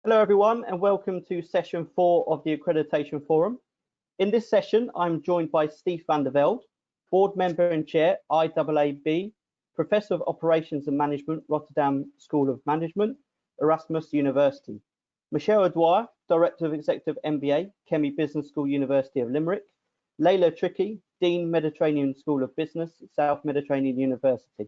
Hello everyone and welcome to session 4 of the Accreditation Forum. In this session, I'm joined by Steef van der Velde, Board Member and Chair, IAAB, Professor of Operations and Management, Rotterdam School of Management, Erasmus University. Michele, Director of Executive MBA, Kemmy Business School, University of Limerick. Leila Triki, Dean Mediterranean School of Business, South Mediterranean University.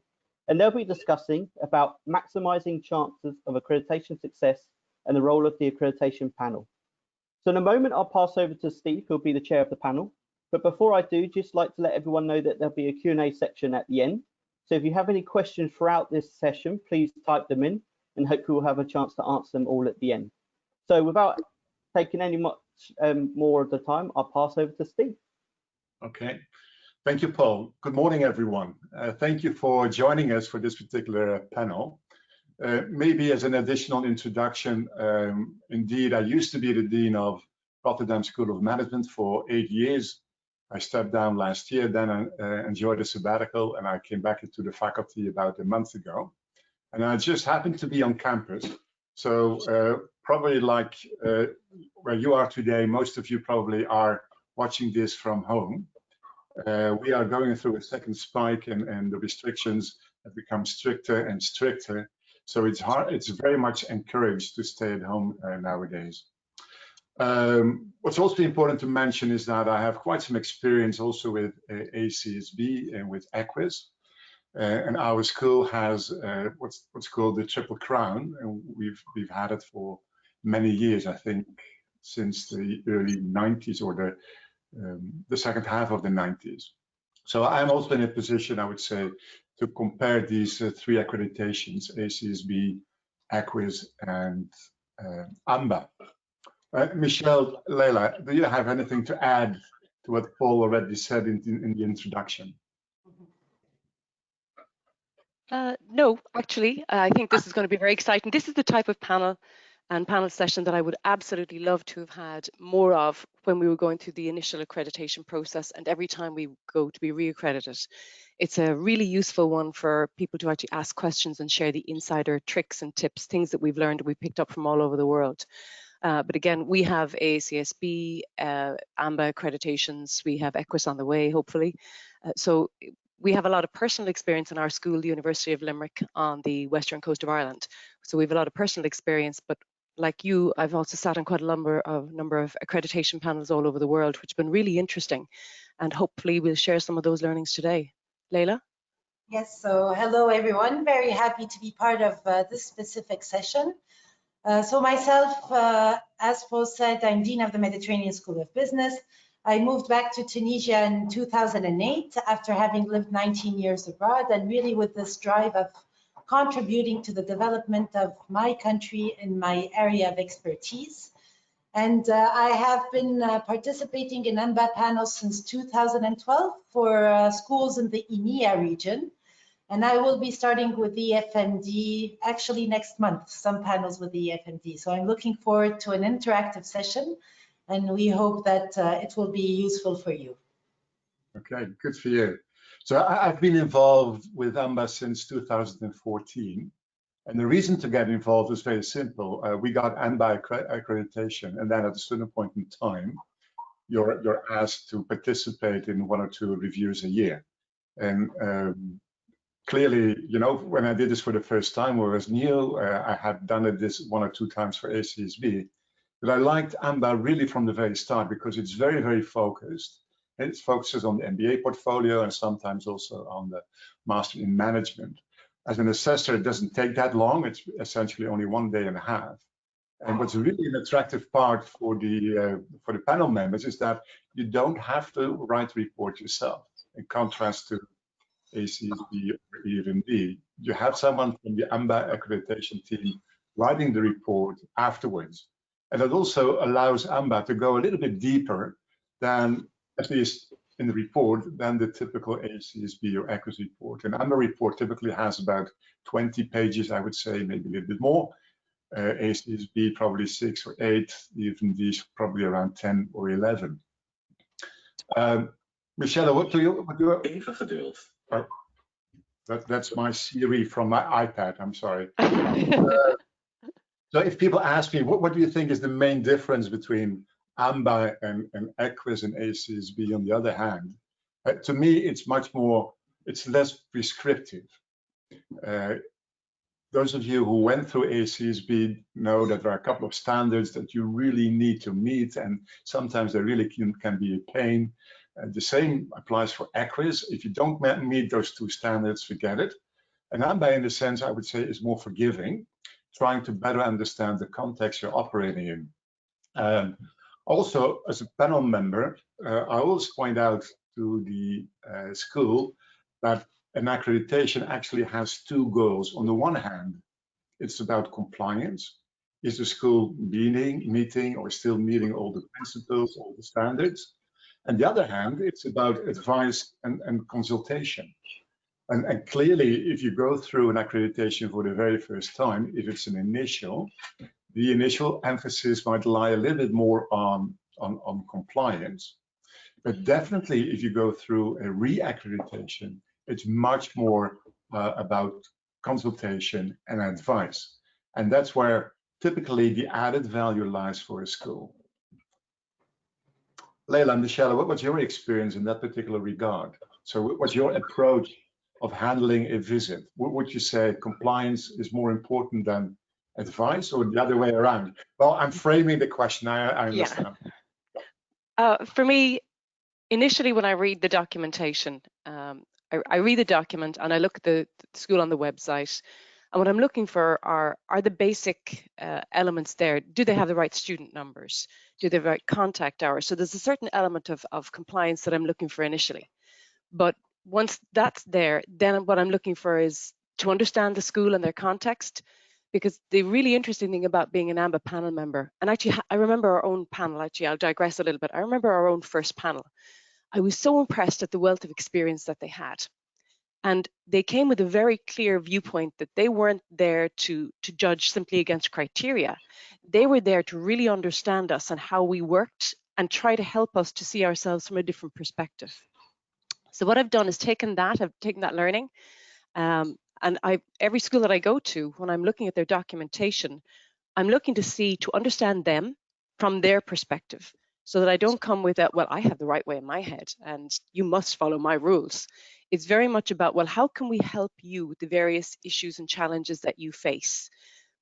And they'll be discussing about maximising chances of accreditation success and the role of the accreditation panel. So in a moment, I'll pass over to Steef, who'll be the chair of the panel. But before I do, just like to let everyone know that there'll be a Q&A section at the end. So if you have any questions throughout this session, please type them in and hopefully we'll have a chance to answer them all at the end. So without taking any much more of the time, I'll pass over to Steef. Okay, thank you, Paul. Good morning, everyone. Thank you for joining us for this particular panel. Maybe as an additional introduction, indeed, I used to be the Dean of Rotterdam School of Management for 8 years. I stepped down last year, then I enjoyed a sabbatical, and I came back into the faculty about a month ago. And I just happened to be on campus. So probably like where you are today, most of you probably are watching this from home. We are going through a second spike and the restrictions have become stricter and stricter. So it's very much encouraged to stay at home nowadays. What's also important to mention is that I have quite some experience also with ACSB and with EQUIS. And our school has what's called the Triple Crown, and we've had it for many years, I think, since the early 90s or the second half of the 90s. So I'm also in a position, I would say, to compare these three accreditations, ACSB, EQUIS, and AMBA. Michele, Leila, do you have anything to add to what Paul already said in the introduction? No, actually, I think this is going to be very exciting. This is the type of panel and panel session that I would absolutely love to have had more of when we were going through the initial accreditation process and every time we go to be reaccredited. It's a really useful one for people to actually ask questions and share the insider tricks and tips, things that we've learned and we picked up from all over the world. But again, we have ACSB, AMBA accreditations, we have EQUIS on the way, hopefully. So we have a lot of personal experience in our school, the University of Limerick on the western coast of Ireland. So we have a lot of personal experience, but like you, I've also sat on quite a number of accreditation panels all over the world, which have been really interesting. And hopefully we'll share some of those learnings today. Leila? Yes, so hello everyone. Very happy to be part of this specific session. So myself, as Paul said, I'm Dean of the Mediterranean School of Business. I moved back to Tunisia in 2008 after having lived 19 years abroad, and really with this drive of contributing to the development of my country in my area of expertise. And I have been participating in AMBA panels since 2012 for schools in the EMEA region. And I will be starting with the EFMD actually next month, some panels with the EFMD. So I'm looking forward to an interactive session, and we hope that it will be useful for you. Okay, good for you. So I've been involved with AMBA since 2014. And the reason to get involved is very simple. We got AMBA accreditation, and then at a certain point in time, you're asked to participate in 1 or 2 reviews a year. And clearly, you know, when I did this for the first time, I was new. I had done it this 1 or 2 times for ACSB. But I liked AMBA really from the very start because it's very, very focused. It focuses on the MBA portfolio and sometimes also on the Master in Management. As an assessor, it doesn't take that long. It's essentially only 1.5 days. And what's really an attractive part for the panel members is that you don't have to write the report yourself. In contrast to ACSB or EFMD, you have someone from the AMBA accreditation team writing the report afterwards. And that also allows AMBA to go a little bit deeper than, at least in the report, than the typical ACSB or EQUIS report. An AMBA report typically has about 20 pages, I would say, maybe a little bit more. ACSB probably 6 or 8, EFMD probably around 10 or 11. Michele, what do you? Even geduld. Oh, that's my Siri from my iPad. I'm sorry. So if people ask me, what do you think is the main difference between AMBA and EQUIS and ACSB on the other hand, to me, it's much more, it's less prescriptive. Those of you who went through ACSB know that there are a couple of standards that you really need to meet, and sometimes they really can be a pain. The same applies for EQUIS. If you don't meet those two standards, forget it. And AMBA, in the sense, I would say, is more forgiving, trying to better understand the context you're operating in. Also, as a panel member, I always point out to the school that an accreditation actually has two goals. On the one hand, it's about compliance. Is the school meeting or still meeting all the principles, all the standards? And the other hand, it's about advice and consultation. And clearly, if you go through an accreditation for the very first time, if it's an initial, the initial emphasis might lie a little bit more on compliance. But definitely, if you go through a re-accreditation, it's much more about consultation and advice. And that's where typically the added value lies for a school. Leila and Michele, what was your experience in that particular regard? So what was your approach of handling a visit? Would you say compliance is more important than advice, or the other way around? Well, I'm framing the question, I understand. Yeah. For me, initially when I read the documentation, I read the document and I look at the school on the website, and what I'm looking for are the basic elements there. Do they have the right student numbers? Do they have the right contact hours? So there's a certain element of compliance that I'm looking for initially. But once that's there, then what I'm looking for is to understand the school and their context, because the really interesting thing about being an AMBA panel member, and actually I remember our own panel, actually I'll digress a little bit. I remember our own first panel. I was so impressed at the wealth of experience that they had. And they came with a very clear viewpoint that they weren't there to judge simply against criteria. They were there to really understand us and how we worked and try to help us to see ourselves from a different perspective. So what I've done is I've taken that learning, and every school that I go to, when I'm looking at their documentation, I'm looking to understand them from their perspective, so that I don't come with that, well, I have the right way in my head and you must follow my rules. It's very much about, well, how can we help you with the various issues and challenges that you face?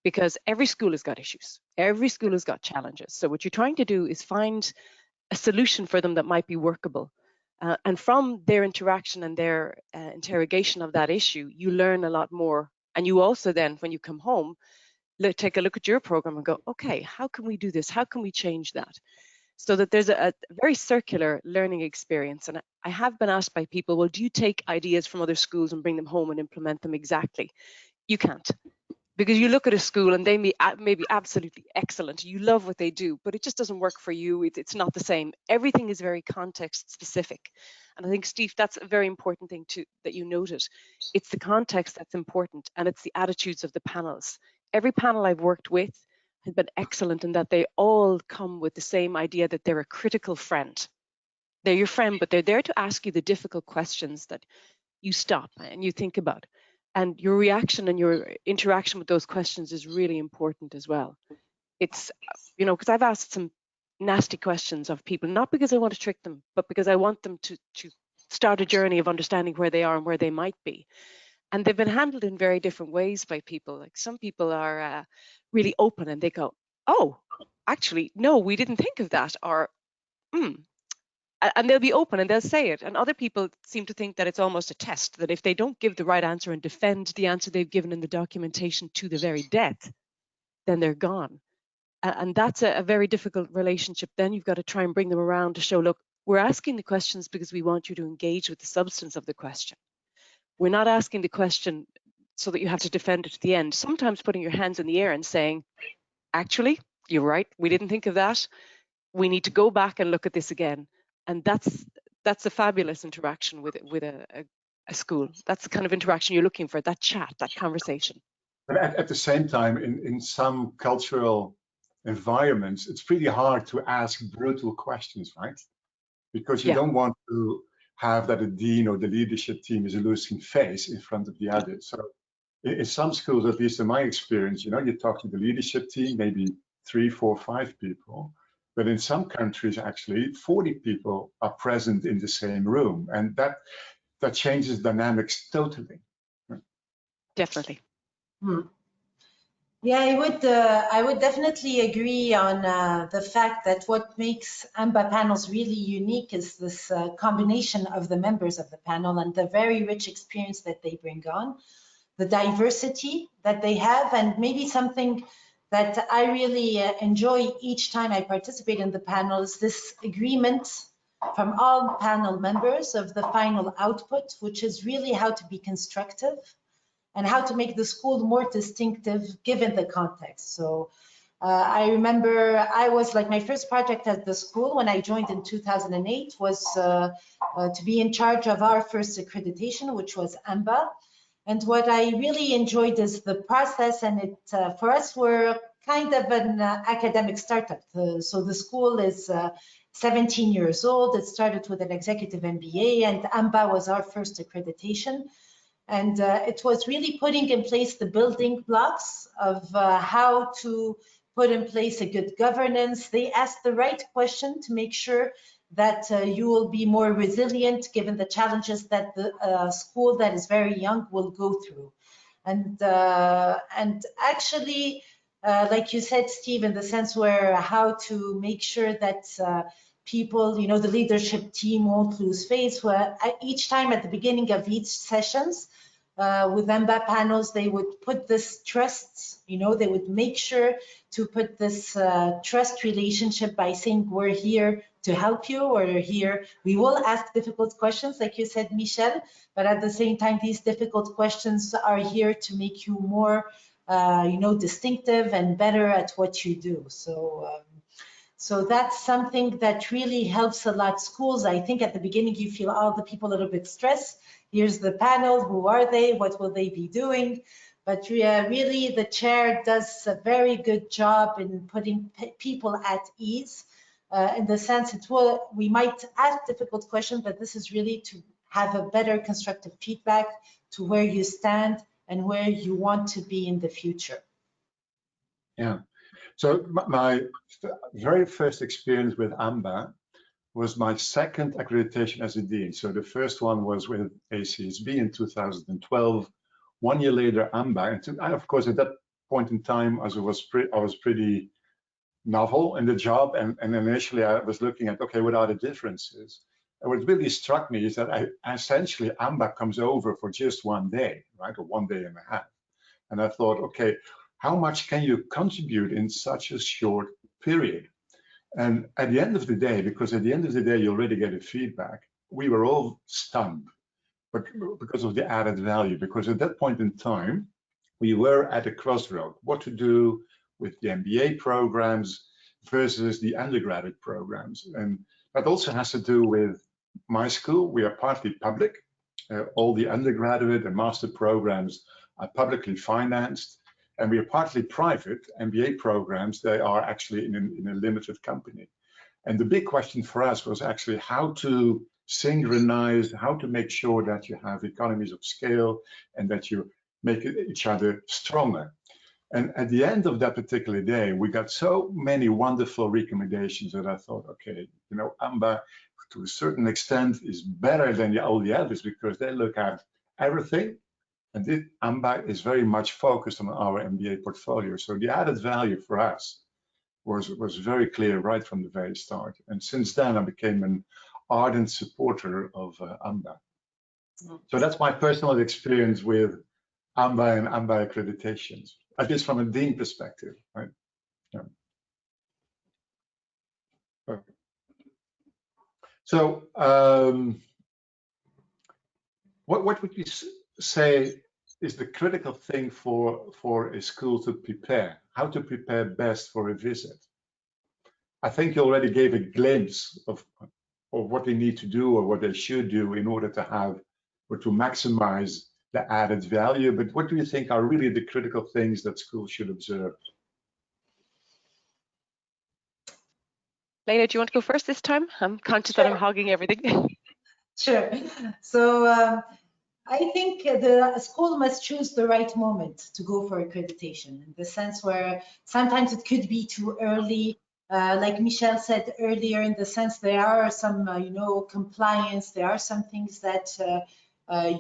Because every school has got issues. Every school has got challenges. So what you're trying to do is find a solution for them that might be workable. And from their interaction and their interrogation of that issue, you learn a lot more. And you also then, when you come home, take a look at your program and go, okay, how can we do this? How can we change that? So that there's a very circular learning experience. And I have been asked by people, well, do you take ideas from other schools and bring them home and implement them exactly? You can't. Because you look at a school and they may be absolutely excellent. You love what they do, but it just doesn't work for you. It's not the same. Everything is very context specific. And I think, Steef, that's a very important thing that you noted. It's the context that's important, and it's the attitudes of the panels. Every panel I've worked with has been excellent in that they all come with the same idea that they're a critical friend. They're your friend, but they're there to ask you the difficult questions that you stop and you think about. And your reaction and your interaction with those questions is really important as well. It's, because I've asked some nasty questions of people, not because I want to trick them, but because I want them to start a journey of understanding where they are and where they might be. And they've been handled in very different ways by people. Like some people are really open and they go, oh, actually, no, we didn't think of that, or, and they'll be open and they'll say it. And other people seem to think that it's almost a test, that if they don't give the right answer and defend the answer they've given in the documentation to the very death, then they're gone. And that's a very difficult relationship. Then you've got to try and bring them around to show, look, we're asking the questions because we want you to engage with the substance of the question. We're not asking the question so that you have to defend it to the end. Sometimes putting your hands in the air and saying, actually, you're right, we didn't think of that. We need to go back and look at this again. And that's a fabulous interaction with a school. That's the kind of interaction you're looking for, that chat, that conversation. But at the same time, in some cultural environments, it's pretty hard to ask brutal questions, right? Because you don't want to have that a dean or the leadership team is a losing face in front of the others. So in some schools, at least in my experience, you know, you talk to the leadership team, maybe 3, 4, 5 people, but in some countries, actually, 40 people are present in the same room, and that changes dynamics totally. Definitely. Yeah, I would definitely agree on the fact that what makes AMBA panels really unique is this combination of the members of the panel and the very rich experience that they bring on, the diversity that they have, and maybe something that I really enjoy each time I participate in the panel is this agreement from all panel members of the final output, which is really how to be constructive and how to make the school more distinctive given the context. So I remember I was like, my first project at the school when I joined in 2008 was to be in charge of our first accreditation, which was AMBA. And what I really enjoyed is the process, and it for us, we're kind of an academic startup. So the school is 17 years old. It started with an executive MBA, and AMBA was our first accreditation. And it was really putting in place the building blocks of how to put in place a good governance. They asked the right question to make sure that you will be more resilient given the challenges that the school that is very young will go through. And actually, like you said, Steve, in the sense where how to make sure that people, you know, the leadership team won't lose face. Where each time at the beginning of each sessions, with AMBA panels, they would put this trust, you know, they would make sure to put this trust relationship by saying, we're here to help you, or here, we will ask difficult questions, like you said, Michele, but at the same time, these difficult questions are here to make you more, you know, distinctive and better at what you do. So that's something that really helps a lot. Schools, I think at the beginning, you feel all the people a little bit stressed. Here's the panel, who are they? What will they be doing? But really, the chair does a very good job in putting people at ease. In the sense, we might ask difficult questions, but this is really to have a better constructive feedback to where you stand and where you want to be in the future. Yeah. So my very first experience with AMBA was my second accreditation as a dean. So the first one was with ACSB in 2012. 1 year later, AMBA. And of course, at that point in time, as I was pretty novel in the job, and initially I was looking at, okay, what are the differences? And what really struck me is that essentially AMBA comes over for just 1 day, right, or 1 day and a half. And I thought, okay, how much can you contribute in such a short period? And at the end of the day, because at the end of the day, you already get a feedback, we were all stunned, but because of the added value, because at that point in time, we were at a crossroad, what to do with the MBA programs versus the undergraduate programs. And that also has to do with my school. We are partly public. All the undergraduate and master programs are publicly financed. And we are partly private. MBA programs, they are actually in a limited company. And the big question for us was actually how to synchronize, how to make sure that you have economies of scale and that you make each other stronger. And at the end of that particular day, we got so many wonderful recommendations that I thought, okay, you know, AMBA to a certain extent is better than all the others because they look at everything. And AMBA is very much focused on our MBA portfolio. So the added value for us was very clear right from the very start. And since then, I became an ardent supporter of AMBA. So that's my personal experience with AMBA and AMBA accreditations, at least from a dean perspective, right? Yeah. Okay. So what would you say is the critical thing for a school to prepare? How to prepare best for a visit? I think you already gave a glimpse of what they need to do or what they should do in order to have or to maximize the added value. But what do you think are really the critical things that schools should observe? Leila, do you want to go first this time? I'm conscious that I'm hogging everything. Sure. So I think the school must choose the right moment to go for accreditation, in the sense where sometimes it could be too early. Like Michele said earlier, in the sense there are some, compliance, there are some things that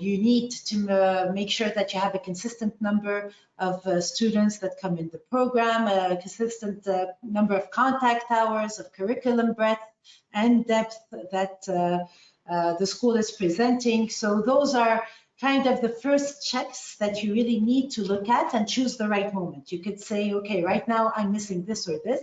you need to make sure that you have a consistent number of students that come in the program, a consistent number of contact hours, of curriculum breadth and depth that the school is presenting. So those are kind of the first checks that you really need to look at and choose the right moment. You could say, okay, right now I'm missing this or this.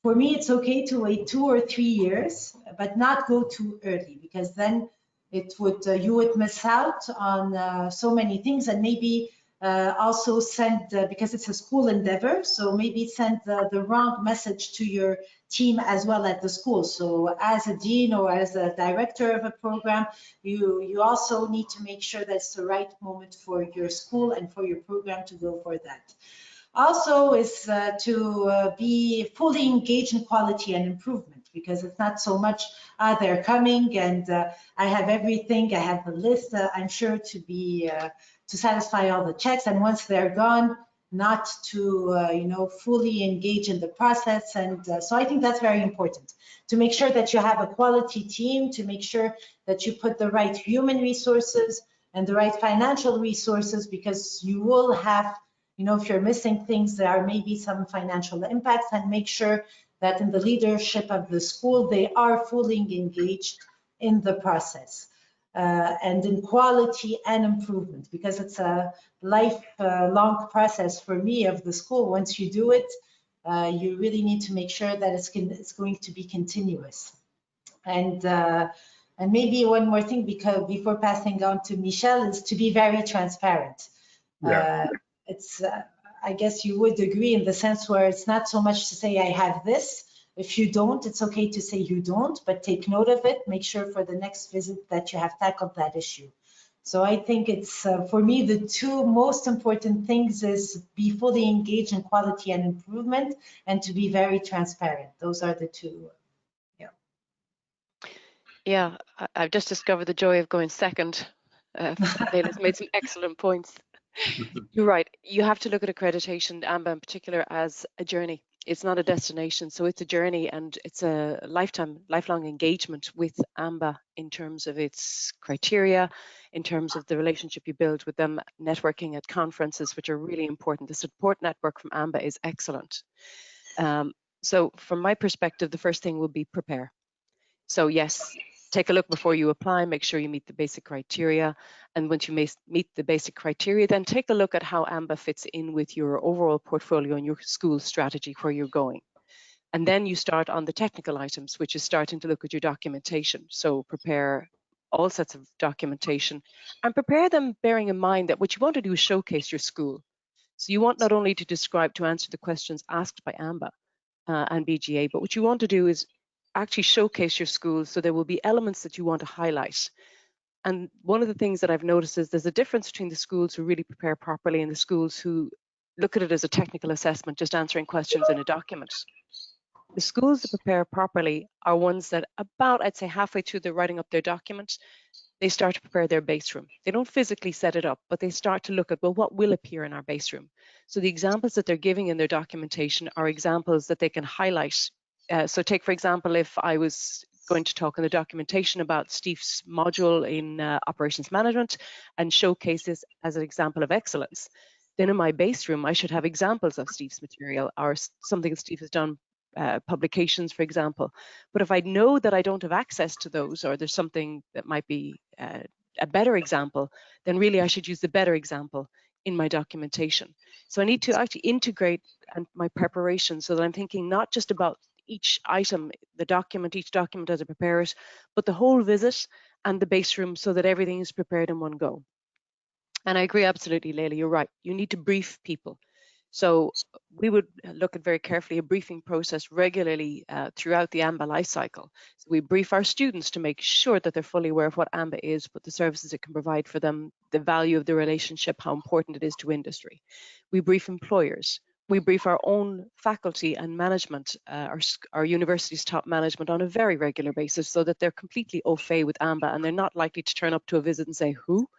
For me, it's okay to wait 2 or 3 years, but not go too early, because then it would you would miss out on so many things, and maybe also send, because it's a school endeavor, so maybe send the wrong message to your team as well at the school. So as a dean or as a director of a program, you also need to make sure that's the right moment for your school and for your program to go for that. Also is to be fully engaged in quality and improvement, because it's not so much they're coming and I have everything, I have the list, I'm sure to be to satisfy all the checks, and once they're gone, not to fully engage in the process. And so I think that's very important, to make sure that you have a quality team, to make sure that you put the right human resources and the right financial resources, because you will have, if you're missing things, there are maybe some financial impacts, and make sure that in the leadership of the school, they are fully engaged in the process and in quality and improvement, because it's a lifelong process for me of the school. Once you do it, you really need to make sure that it's going to be continuous. And maybe one more thing, because before passing on to Michele, is to be very transparent. Yeah. It's, I guess you would agree, in the sense where it's not so much to say I have this. If you don't, it's okay to say you don't, but take note of it. Make sure for the next visit that you have tackled that issue. So I think it's, for me, the two most important things is be fully engaged in quality and improvement, and to be very transparent. Those are the two. Yeah, I've just discovered the joy of going second. Leila's made some excellent points. You're right. You have to look at accreditation, AMBA in particular, as a journey. It's not a destination, so it's a journey, and it's a lifelong engagement with AMBA in terms of its criteria, in terms of the relationship you build with them, networking at conferences, which are really important. The support network from AMBA is excellent. So from my perspective, the first thing will be prepare. So yes, take a look before you apply, make sure you meet the basic criteria. And once you meet the basic criteria, then take a look at how AMBA fits in with your overall portfolio and your school strategy, where you're going. And then you start on the technical items, which is starting to look at your documentation. So prepare all sets of documentation, and prepare them bearing in mind that what you want to do is showcase your school. So you want not only to answer the questions asked by AMBA and BGA, but what you want to do is actually showcase your school. So there will be elements that you want to highlight. And one of the things that I've noticed is there's a difference between the schools who really prepare properly and the schools who look at it as a technical assessment, just answering questions in a document. The schools that prepare properly are ones that about, I'd say, halfway through the writing up their document, they start to prepare their base room. They don't physically set it up, but they start to look at, well, what will appear in our base room? So the examples that they're giving in their documentation are examples that they can highlight. So take, for example, if I was going to talk in the documentation about Steef's module in operations management and showcase this as an example of excellence, then in my base room, I should have examples of Steef's material or something that Steef has done, publications, for example. But if I know that I don't have access to those, or there's something that might be a better example, then really I should use the better example in my documentation. So I need to actually integrate my preparation so that I'm thinking not just about each item, each document as I prepare it, but the whole visit and the base room, so that everything is prepared in one go. And I agree absolutely, Leila, you're right. You need to brief people. So we would look at very carefully a briefing process regularly throughout the AMBA life cycle. So we brief our students to make sure that they're fully aware of what AMBA is, what the services it can provide for them, the value of the relationship, how important it is to industry. We brief employers. We brief our own faculty and management, our university's top management, on a very regular basis, so that they're completely au fait with AMBA and they're not likely to turn up to a visit and say, who?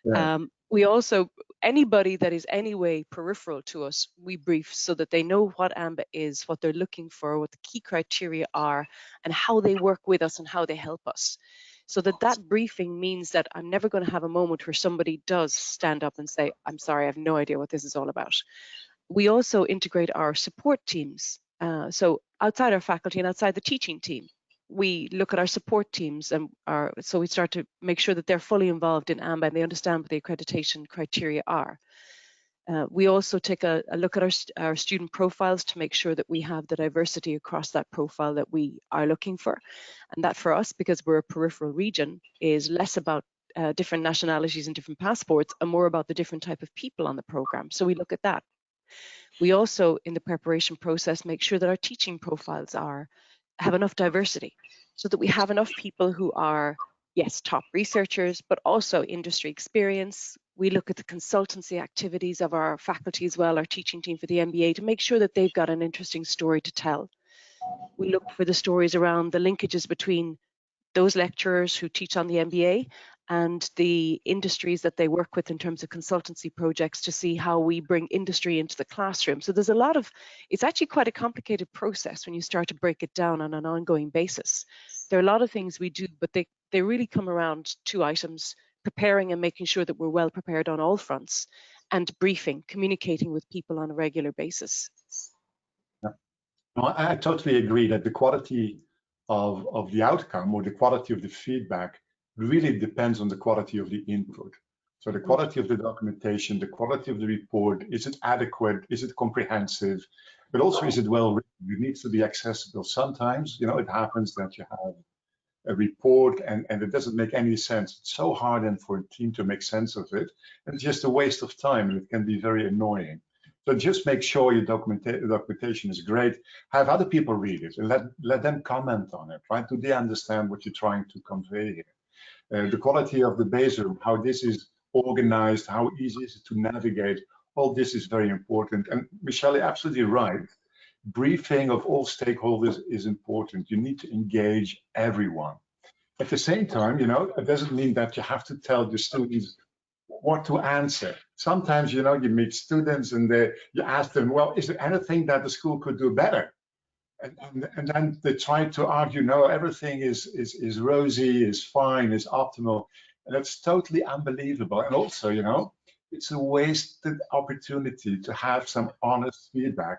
Yeah. We also, anybody that is any way peripheral to us, we brief so that they know what AMBA is, what they're looking for, what the key criteria are, and how they work with us and how they help us. So that briefing means that I'm never going to have a moment where somebody does stand up and say, I'm sorry, I have no idea what this is all about. We also integrate our support teams. So outside our faculty and outside the teaching team, we look at our support teams, and so we start to make sure that they're fully involved in AMBA and they understand what the accreditation criteria are. We also take a look at our student profiles to make sure that we have the diversity across that profile that we are looking for. And that for us, because we're a peripheral region, is less about different nationalities and different passports and more about the different type of people on the program. So we look at that. We also, in the preparation process, make sure that our teaching profiles have enough diversity so that we have enough people who are, yes, top researchers, but also industry experience. We look at the consultancy activities of our faculty as well, our teaching team for the MBA, to make sure that they've got an interesting story to tell. We look for the stories around the linkages between those lecturers who teach on the MBA and the industries that they work with in terms of consultancy projects to see how we bring industry into the classroom. So there's a lot of, it's actually quite a complicated process when you start to break it down on an ongoing basis. There are a lot of things we do, but they really come around 2 items: preparing and making sure that we're well prepared on all fronts, and briefing, communicating with people on a regular basis. Yeah. No, I totally agree that the quality of the outcome or the quality of the feedback really depends on the quality of the input. So the quality of the documentation, the quality of the report, is it adequate? Is it comprehensive? But also, is it well written? It needs to be accessible. Sometimes, you know, it happens that you have a report and it doesn't make any sense. It's so hard then for a team to make sense of it. And it's just a waste of time, and it can be very annoying. So just make sure your documentation is great. Have other people read it and let them comment on it, right? Do they understand what you're trying to convey here? The quality of the base room, how this is organized, how easy is it to navigate, all this is very important. And Michele, absolutely right. Briefing of all stakeholders is important. You need to engage everyone. At the same time, you know, it doesn't mean that you have to tell the students what to answer. Sometimes, you know, you meet students and you ask them, well, is there anything that the school could do better? And then they try to argue, no, everything is rosy, is fine, is optimal. And that's totally unbelievable. And also, you know, it's a wasted opportunity to have some honest feedback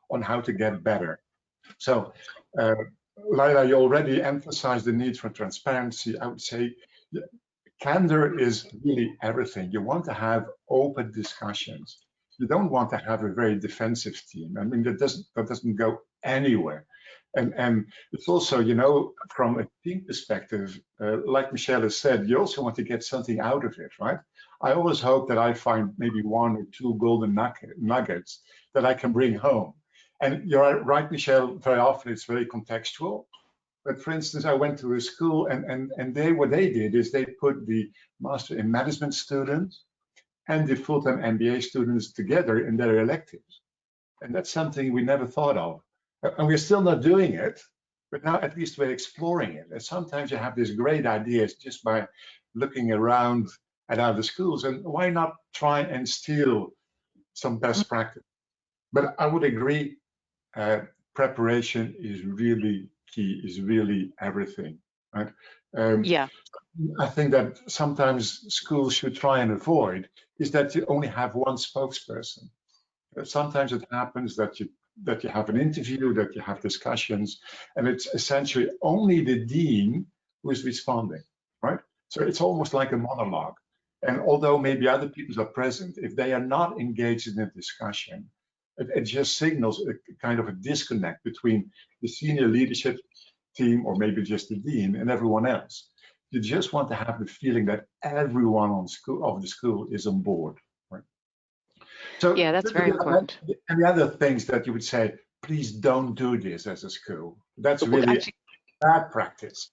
on how to get better. So, Leila, you already emphasized the need for transparency. I would say candor is really everything. You want to have open discussions. You don't want to have a very defensive team. I mean, that doesn't go anywhere. And it's also, you know, from a team perspective, like Michele said, you also want to get something out of it, right? I always hope that I find maybe 1 or 2 golden nuggets that I can bring home. And you're right, Michele, very often it's very contextual. But for instance, I went to a school and what they did is they put the Master in Management students and the full-time MBA students together in their electives. And that's something we never thought of. And we're still not doing it, but now at least we're exploring it. And sometimes you have these great ideas just by looking around at other schools, and why not try and steal some best practice? But I would agree, preparation is really key, is really everything, right? Yeah. I think that sometimes schools should try and avoid is that you only have one spokesperson. Sometimes it happens that you have an interview, that you have discussions, and it's essentially only the dean who is responding, right? So it's almost like a monologue. And although maybe other people are present, if they are not engaged in a discussion, it just signals a kind of a disconnect between the senior leadership team, or maybe just the dean, and everyone else. You just want to have the feeling that everyone of the school is on board. Right? So yeah, that's very important. And the other things that you would say, please don't do this as a school. That's really actually bad practice.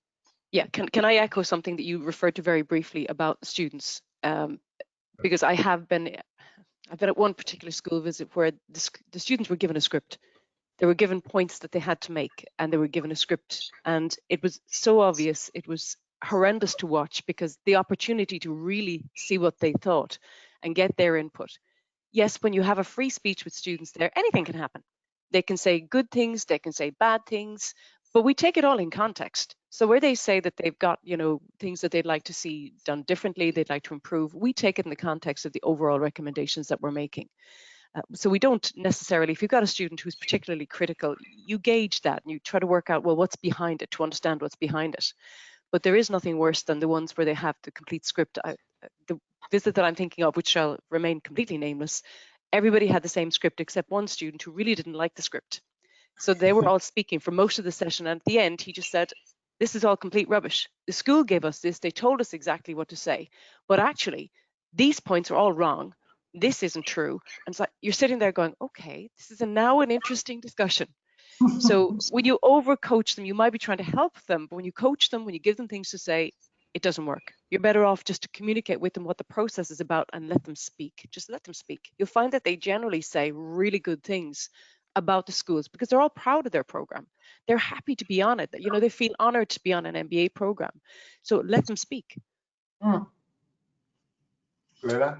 Yeah, can I echo something that you referred to very briefly about students? Because I've been at one particular school visit where the students were given a script. They were given points that they had to make, and they were given a script, and it was so obvious. It was horrendous to watch, because the opportunity to really see what they thought and get their input. Yes, when you have a free speech with students there, anything can happen. They can say good things, they can say bad things, but we take it all in context. So where they say that they've got, things that they'd like to see done differently, they'd like to improve, we take it in the context of the overall recommendations that we're making. So we don't necessarily, if you've got a student who's particularly critical, you gauge that and you try to work out, well, what's behind it, to understand what's behind it. But there is nothing worse than the ones where they have the complete script. The visit that I'm thinking of, which shall remain completely nameless, everybody had the same script except one student who really didn't like the script. So they were all speaking for most of the session, and at the end he just said, this is all complete rubbish. The school gave us this, they told us exactly what to say, but actually these points are all wrong. This isn't true. And it's like, you're sitting there going, okay, this is now an interesting discussion. So when you overcoach them, you might be trying to help them, but when you coach them, when you give them things to say, it doesn't work. You're better off just to communicate with them what the process is about and let them speak. Just let them speak. You'll find that they generally say really good things about the schools because they're all proud of their program. They're happy to be on it. They feel honored to be on an MBA program. So let them speak. Leila?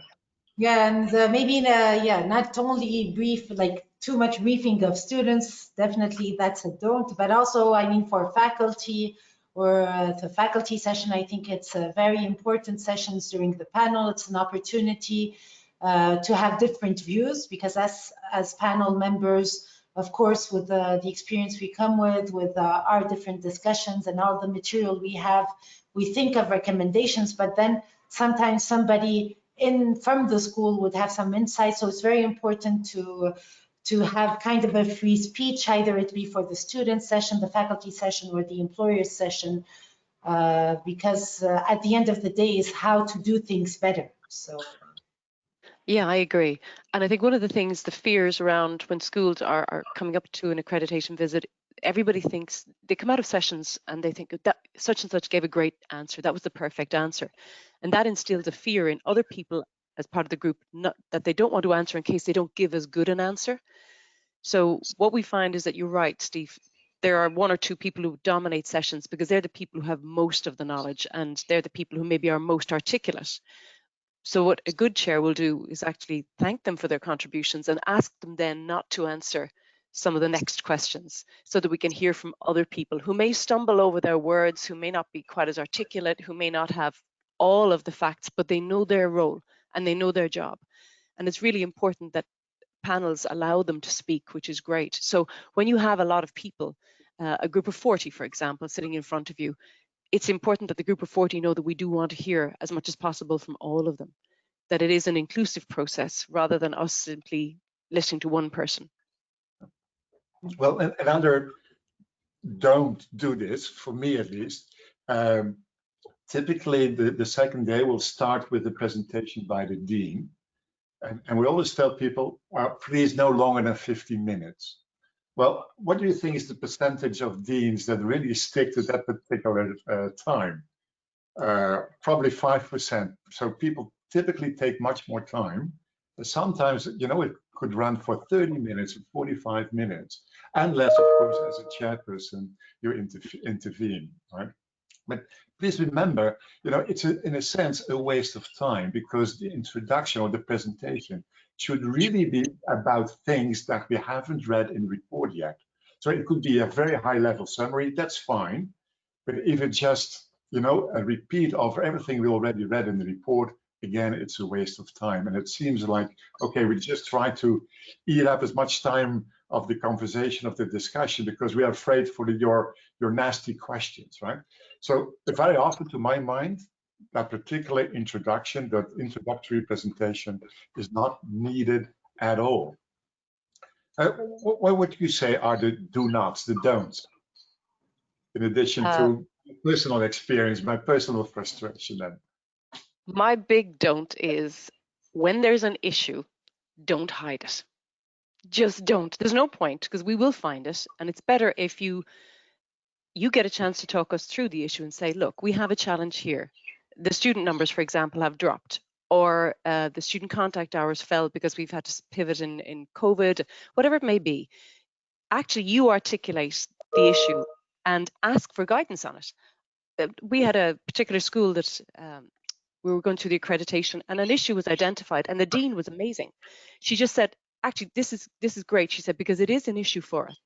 Yeah, and maybe not only like too much briefing of students, definitely that's a don't, but also, I mean, for faculty or the faculty session, I think it's a very important sessions during the panel. It's an opportunity to have different views, because as panel members, of course, with the experience we come with our different discussions and all the material we have, we think of recommendations, but then sometimes somebody from the school would have some insight. So it's very important to have kind of a free speech, either it be for the student session, the faculty session, or the employer session, because at the end of the day is how to do things better. So. Yeah, I agree. And I think one of the things, the fears around when schools are coming up to an accreditation visit, everybody thinks, they come out of sessions and they think that such and such gave a great answer. That was the perfect answer. And that instills a fear in other people as part of the group, that they don't want to answer in case they don't give as good an answer. So what we find is that you're right, Steef. There are one or two people who dominate sessions because they're the people who have most of the knowledge and they're the people who maybe are most articulate. So what a good chair will do is actually thank them for their contributions and ask them then not to answer some of the next questions, so that we can hear from other people who may stumble over their words, who may not be quite as articulate, who may not have all of the facts, but they know their role and they know their job. And it's really important that panels allow them to speak, which is great. So when you have a lot of people, a group of 40, for example, sitting in front of you, it's important that the group of 40 know that we do want to hear as much as possible from all of them, that it is an inclusive process rather than us simply listening to one person. Well, another don't do this, for me at least. Typically, the second day will start with a presentation by the dean. And we always tell people, well, please no longer than 15 minutes. Well, what do you think is the percentage of deans that really stick to that particular time? Probably 5%. So people typically take much more time. Sometimes, it could run for 30 minutes or 45 minutes, unless, of course, as a chairperson, you intervene, right? But please remember, it's in a sense a waste of time, because the introduction or the presentation should really be about things that we haven't read in the report yet. So it could be a very high level summary, that's fine. But if it's just, a repeat of everything we already read in the report, again, it's a waste of time. And it seems like, okay, we just try to eat up as much time of the conversation, of the discussion, because we are afraid for your nasty questions, right? So very often, to my mind, that particular introduction, that introductory presentation is not needed at all. What would you say are the do nots, the don'ts, in addition to personal experience, my personal frustration then? My big don't is, when there's an issue, don't hide it. Just don't. There's no point, because we will find it, and it's better if you get a chance to talk us through the issue and say, look, we have a challenge here. The student numbers, for example, have dropped, or the student contact hours fell because we've had to pivot in COVID, whatever it may be. Actually, you articulate the issue and ask for guidance on it. we had a particular school that we were going through the accreditation, and an issue was identified, and the dean was amazing. She just said, actually, this is great. She said, because it is an issue for us.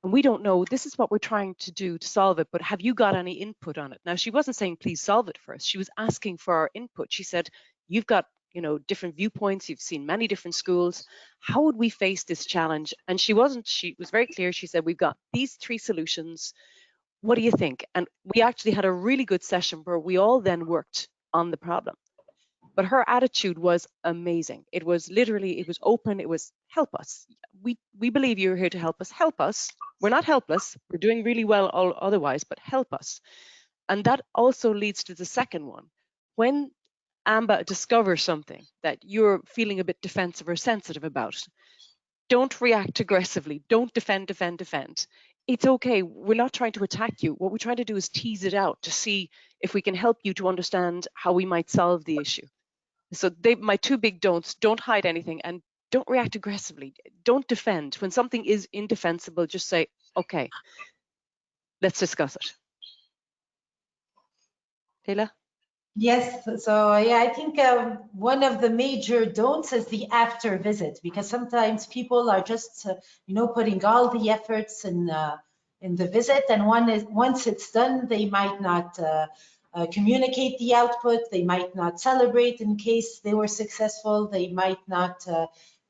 And we don't know, this is what we're trying to do to solve it, but have you got any input on it? Now, she wasn't saying, please solve it for us. She was asking for our input. She said, you've got, you know, different viewpoints. You've seen many different schools. How would we face this challenge? And she was very clear. She said, we've got these 3 solutions. What do you think? And we actually had a really good session where we all then worked on the problem. But her attitude was amazing. It was literally, it was open. It was, help us. We believe you're here to help us. Help us. We're not helpless. We're doing really well all otherwise, but help us. And that also leads to the second one. When AMBA discovers something that you're feeling a bit defensive or sensitive about, don't react aggressively. Don't defend. It's okay. We're not trying to attack you. What we're trying to do is tease it out to see if we can help you to understand how we might solve the issue. So my 2 big don'ts: don't hide anything and don't react aggressively. Don't defend. When something is indefensible, just say, okay, let's discuss it. Leila? Yes, so yeah, I think one of the major don'ts is the after visit, because sometimes people are just, you know, putting all the efforts in the visit, and once it's done, they might not communicate the output, they might not celebrate in case they were successful, they might not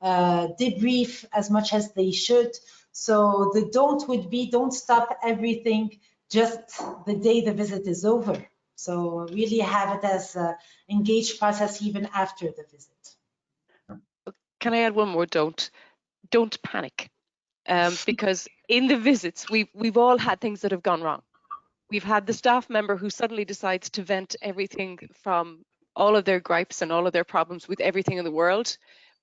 debrief as much as they should. So the don't would be, don't stop everything just the day the visit is over. So really have it as an engaged process even after the visit. Can I add one more don't? Don't panic. Because in the visits, we've all had things that have gone wrong. We've had the staff member who suddenly decides to vent everything from all of their gripes and all of their problems with everything in the world.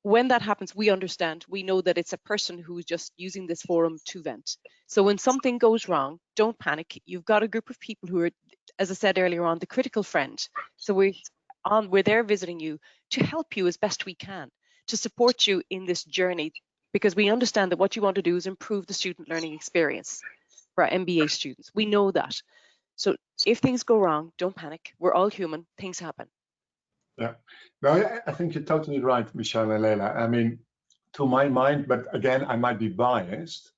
When that happens, we understand. We know that it's a person who's just using this forum to vent. So when something goes wrong, don't panic. You've got a group of people who are, as I said earlier on, the critical friend. So we're there visiting you to help you as best we can, to support you in this journey, because we understand that what you want to do is improve the student learning experience for our MBA students. We know that. So if things go wrong, don't panic. We're all human. Things happen. Yeah, no, I think you're totally right, Michele and Leila. I mean, to my mind, but again, I might be biased.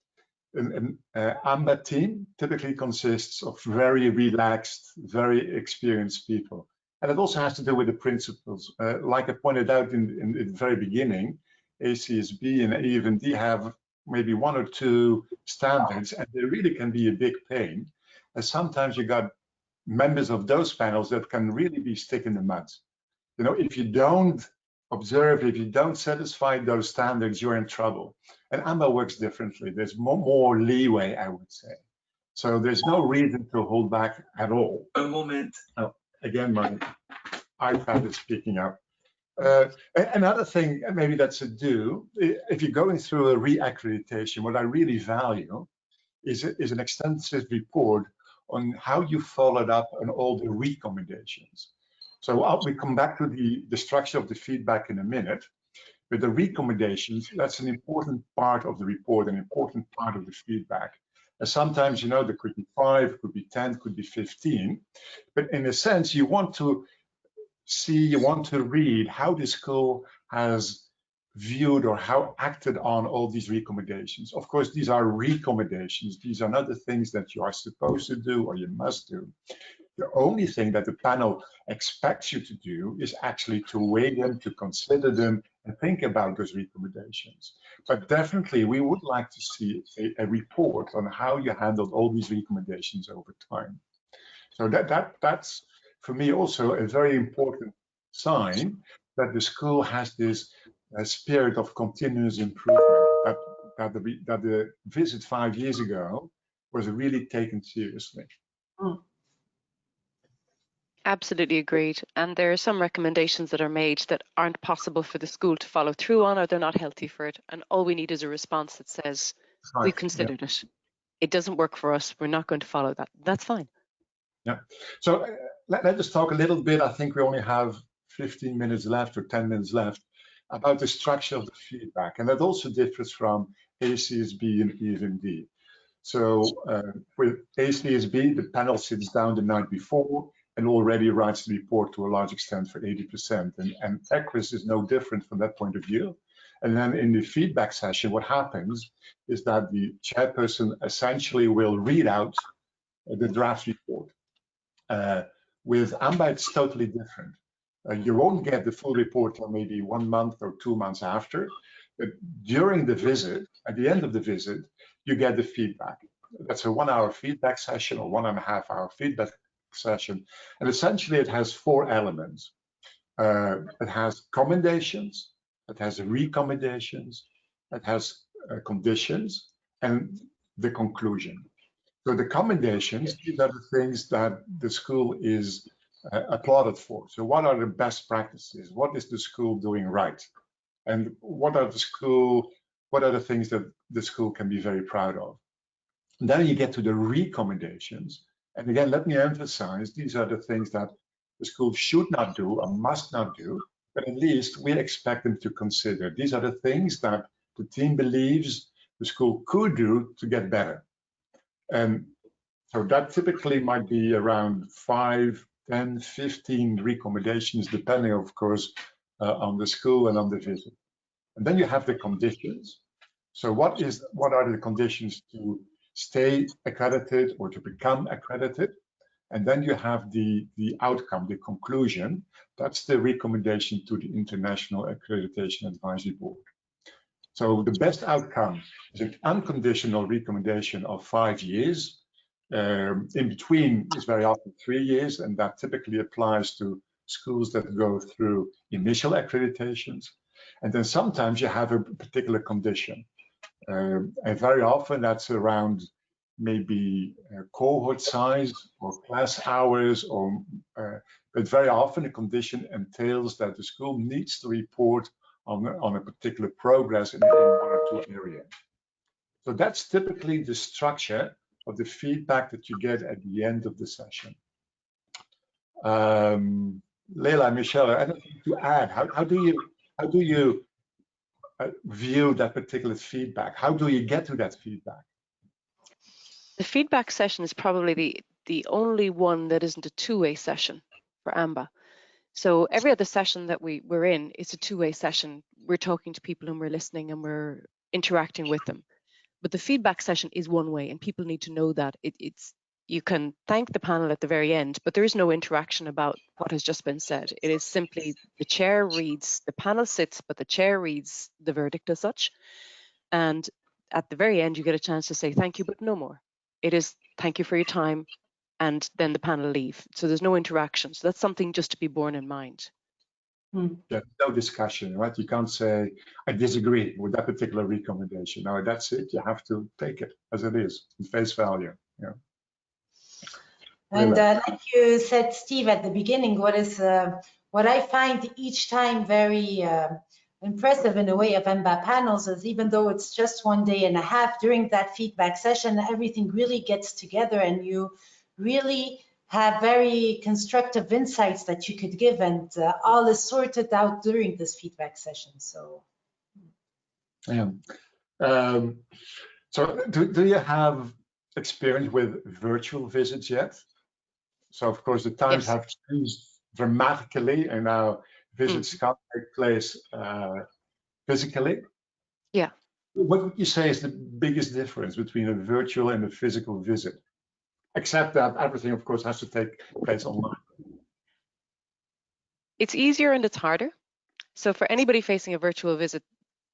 An AMBA team typically consists of very relaxed, very experienced people. And it also has to do with the principles. Like I pointed out in the very beginning, ACSB and EFD have maybe 1 or 2 standards, and they really can be a big pain. And sometimes you got members of those panels that can really be stick in the mud. You know, if you don't observe, if you don't satisfy those standards, you're in trouble. And AMBA works differently. There's more leeway, I would say. So there's no reason to hold back at all. A moment. Oh, again, my iPad is speaking up. Another thing, maybe that's a do, if you're going through a re-accreditation, what I really value is an extensive report on how you followed up on all the recommendations. So we come back to the structure of the feedback in a minute. But the recommendations, that's an important part of the report, an important part of the feedback. And sometimes, you know, there could be 5, could be 10, could be 15. But in a sense, you want to see, you want to read how the school has viewed or how acted on all these recommendations. Of course, these are recommendations. These are not the things that you are supposed to do or you must do. The only thing that the panel expects you to do is actually to weigh them, to consider them, and think about those recommendations. But definitely, we would like to see a report on how you handled all these recommendations over time. So that's, for me, also a very important sign that the school has this spirit of continuous improvement, that the visit 5 years ago was really taken seriously. Absolutely agreed. And there are some recommendations that are made that aren't possible for the school to follow through on, or they're not healthy for it. And all we need is a response that says, Right. we've considered it. It doesn't work for us. We're not going to follow that. That's fine. Yeah. So let us talk a little bit. I think we only have 15 minutes left or 10 minutes left about the structure of the feedback. And that also differs from ACSB and EFD. So with ACSB, the panel sits down the night before and already writes the report to a large extent for 80%. And ECRIS is no different from that point of view. And then in the feedback session, what happens is that the chairperson essentially will read out the draft report. With AMBA, it's totally different. You won't get the full report till maybe 1 month or 2 months after. But during the visit, at the end of the visit, you get the feedback. That's a 1 hour feedback session or 1.5 hour feedback session. And essentially it has 4 elements. It has commendations, it has recommendations, it has conditions, and the conclusion. So the commendations, these are the things that the school is applauded for. So what are the best practices? What is the school doing right? And what are the things that the school can be very proud of? And then you get to the recommendations. And again, let me emphasize, these are the things that the school should not do or must not do, but at least we expect them to consider. These are the things that the team believes the school could do to get better. And so that typically might be around 5, 10, 15 recommendations, depending, of course, on the school and on the visit. And then you have the conditions. So what are the conditions to stay accredited or to become accredited? And then you have the outcome, the conclusion. That's the recommendation to the International Accreditation Advisory Board. So the best outcome is an unconditional recommendation of 5 years. In between is very often 3 years, and that typically applies to schools that go through initial accreditations. And then sometimes you have a particular condition. And very often that's around maybe cohort size or class hours, but very often a condition entails that the school needs to report on a particular progress in 1 or 2 areas. So that's typically the structure of the feedback that you get at the end of the session. Leila, Michele, anything to add? How do you view that particular feedback? How do you get to that feedback? The feedback session is probably the only one that isn't a two-way session for AMBA. So every other session that we're in is a two-way session. We're talking to people and we're listening and we're interacting with them. But the feedback session is one way, and people need to know that you can thank the panel at the very end, but there is no interaction about what has just been said. It is simply the chair reads, the panel sits, but the chair reads the verdict as such. And at the very end, you get a chance to say thank you, but no more. It is thank you for your time, and then the panel leave. So there's no interaction. So that's something just to be borne in mind. There's no discussion, right? You can't say, I disagree with that particular recommendation. No, that's it. You have to take it as it is, in face value. Yeah. And like you said, Steve, at the beginning, what I find each time very impressive in a way of MBA panels is, even though it's just 1.5 days during that feedback session, everything really gets together and you really have very constructive insights that you could give, and all is sorted out during this feedback session. So, yeah. So do you have experience with virtual visits yet? So of course the times have changed dramatically, and now visits can't take place physically. Yeah. What would you say is the biggest difference between a virtual and a physical visit? Except that everything, of course, has to take place online. It's easier and it's harder. So for anybody facing a virtual visit,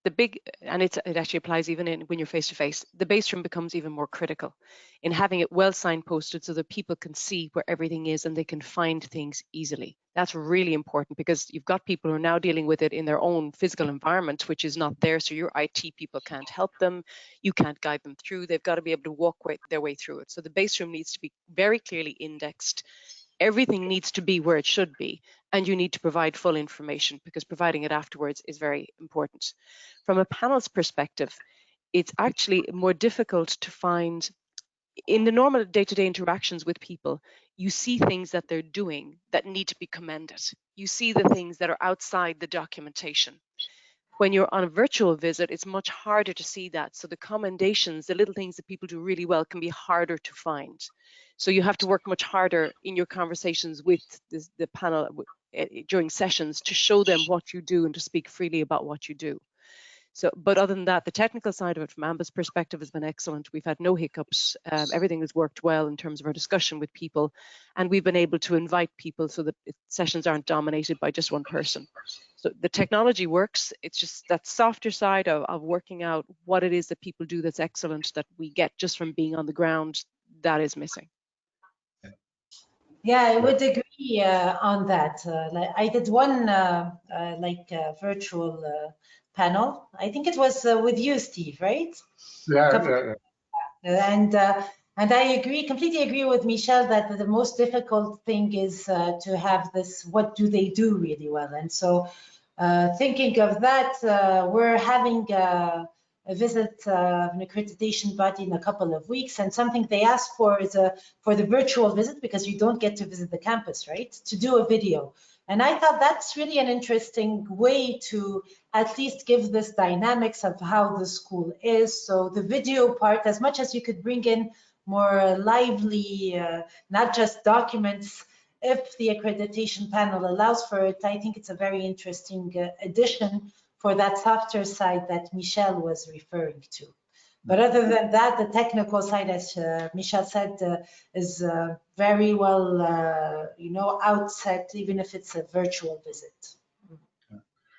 it actually applies even when you're face to face, the base room becomes even more critical in having it well signposted so that people can see where everything is and they can find things easily. That's really important, because you've got people who are now dealing with it in their own physical environment, which is not there. So your IT people can't help them. You can't guide them through. They've got to be able to walk their way through it. So the base room needs to be very clearly indexed. Everything needs to be where it should be, and you need to provide full information, because providing it afterwards is very important. From a panel's perspective, it's actually more difficult to find. In the normal day-to-day interactions with people, you see things that they're doing that need to be commended. You see the things that are outside the documentation. When you're on a virtual visit, it's much harder to see that. So the commendations, the little things that people do really well, can be harder to find. So you have to work much harder in your conversations with the panel during sessions to show them what you do and to speak freely about what you do. So, but other than that, the technical side of it from AMBA's perspective has been excellent. We've had no hiccups. Everything has worked well in terms of our discussion with people, and we've been able to invite people so that sessions aren't dominated by just one person. So the technology works. It's just that softer side of working out what it is that people do that's excellent that we get just from being on the ground, that is missing. Yeah, I would agree on that. Like I did one virtual panel. I think it was with you, Steve, right? Yeah. And I completely agree with Michele that the most difficult thing is to have this, what do they do really well? And so thinking of that, we're having a visit of an accreditation body in a couple of weeks, and something they ask for is for the virtual visit, because you don't get to visit the campus, right? To do a video. And I thought that's really an interesting way to at least give this dynamics of how the school is. So the video part, as much as you could bring in more lively, not just documents, if the accreditation panel allows for it, I think it's a very interesting addition for that softer side that Michele was referring to. But other than that, the technical side, as Michele said, is very well, outset, even if it's a virtual visit.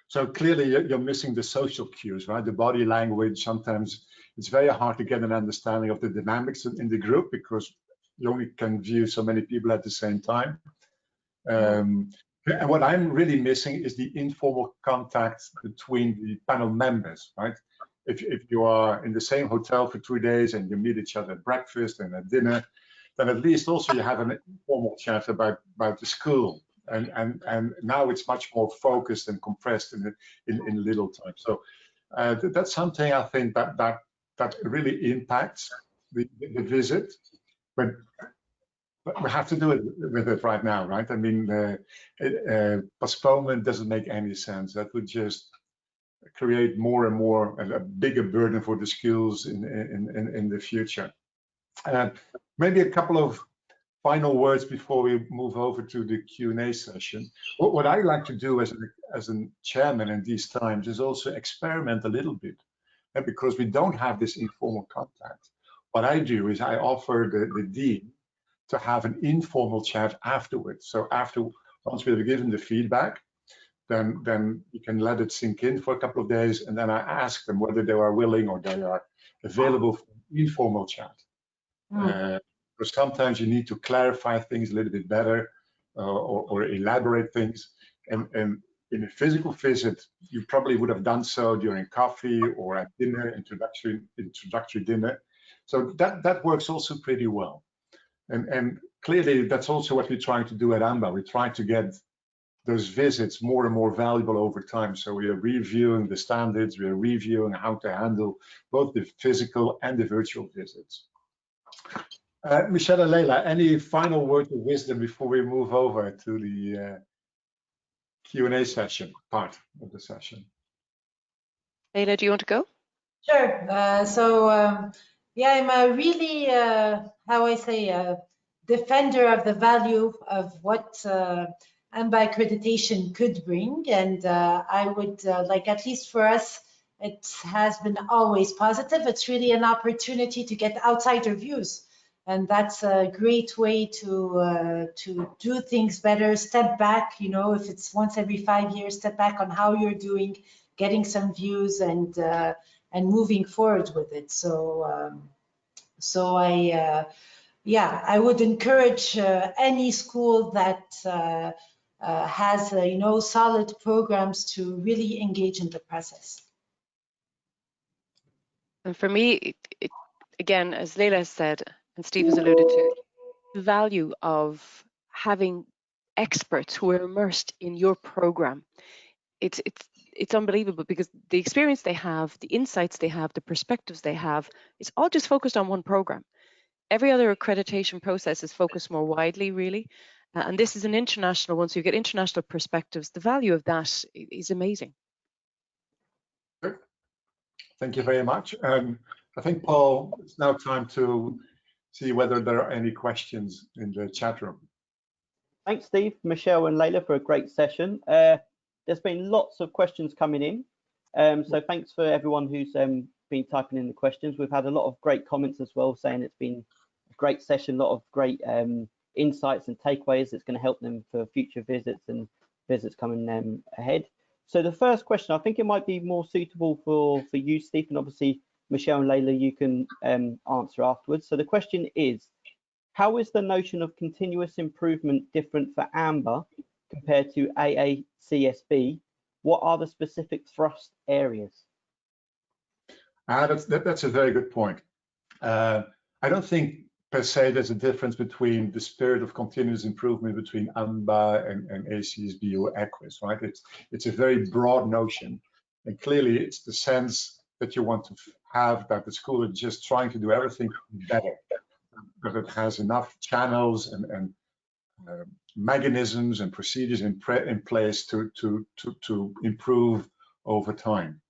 So clearly you're missing the social cues, right? The body language. Sometimes it's very hard to get an understanding of the dynamics in the group because you only can view so many people at the same time. And what I'm really missing is the informal contact between the panel members, right? If you are in the same hotel for 2 days and you meet each other at breakfast and at dinner, then at least also you have an informal chat about the school. And now it's much more focused and compressed in little time. So that's something I think that really impacts the visit. But we have to do it with it right now, right? I mean, postponement doesn't make any sense. That would just create more and more a bigger burden for the schools in the future. Maybe a couple of final words before we move over to the Q&A session. What I like to do as a chairman in these times is also experiment a little bit, because we don't have this informal contact. What I do is I offer the dean to have an informal chat afterwards. So once we've given the feedback, then you can let it sink in for a couple of days, and then I ask them whether they are willing or they are available for an informal chat. Because sometimes you need to clarify things a little bit better or elaborate things. And in a physical visit, you probably would have done so during coffee or at dinner, introductory dinner. So that works also pretty well. And clearly, that's also what we're trying to do at AMBA. We try to get those visits more and more valuable over time. So we are reviewing the standards, we are reviewing how to handle both the physical and the virtual visits. Michele and Leila, any final words of wisdom before we move over to the Q&A session part of the session? Leila, do you want to go? Sure. Yeah, I'm a really, how I say, defender of the value of what AMBA accreditation could bring. And I would like, at least for us, it has been always positive. It's really an opportunity to get outsider views. And that's a great way to do things better, step back, if it's once every 5 years, step back on how you're doing, getting some views and moving forward with it. So I would encourage any school that has solid programs to really engage in the process. And for me, again, as Leila said, and Steve has alluded to, the value of having experts who are immersed in your program. It's unbelievable, because the experience they have, the insights they have, the perspectives they have, it's all just focused on one program. Every other accreditation process is focused more widely, really. And this is an international one, so you get international perspectives. The value of that is amazing. Thank you very much. I think, Paul, it's now time to see whether there are any questions in the chat room. Thanks, Steve, Michele, and Leila for a great session. There's been lots of questions coming in, so thanks for everyone who's been typing in the questions. We've had a lot of great comments as well, saying it's been a great session, a lot of great insights and takeaways that's going to help them for future visits and visits coming ahead. So the first question, I think it might be more suitable for you, Steef, and obviously Michele and Leila, you can answer afterwards. So the question is, how is the notion of continuous improvement different for AMBA compared to AACSB? What are the specific thrust areas? That's a very good point. I don't think per se there's a difference between the spirit of continuous improvement between AMBA and ACSB or EQUIS, right? It's a very broad notion, and clearly it's the sense that you want to have that the school is just trying to do everything better, that it has enough channels and mechanisms and procedures in place to improve over time.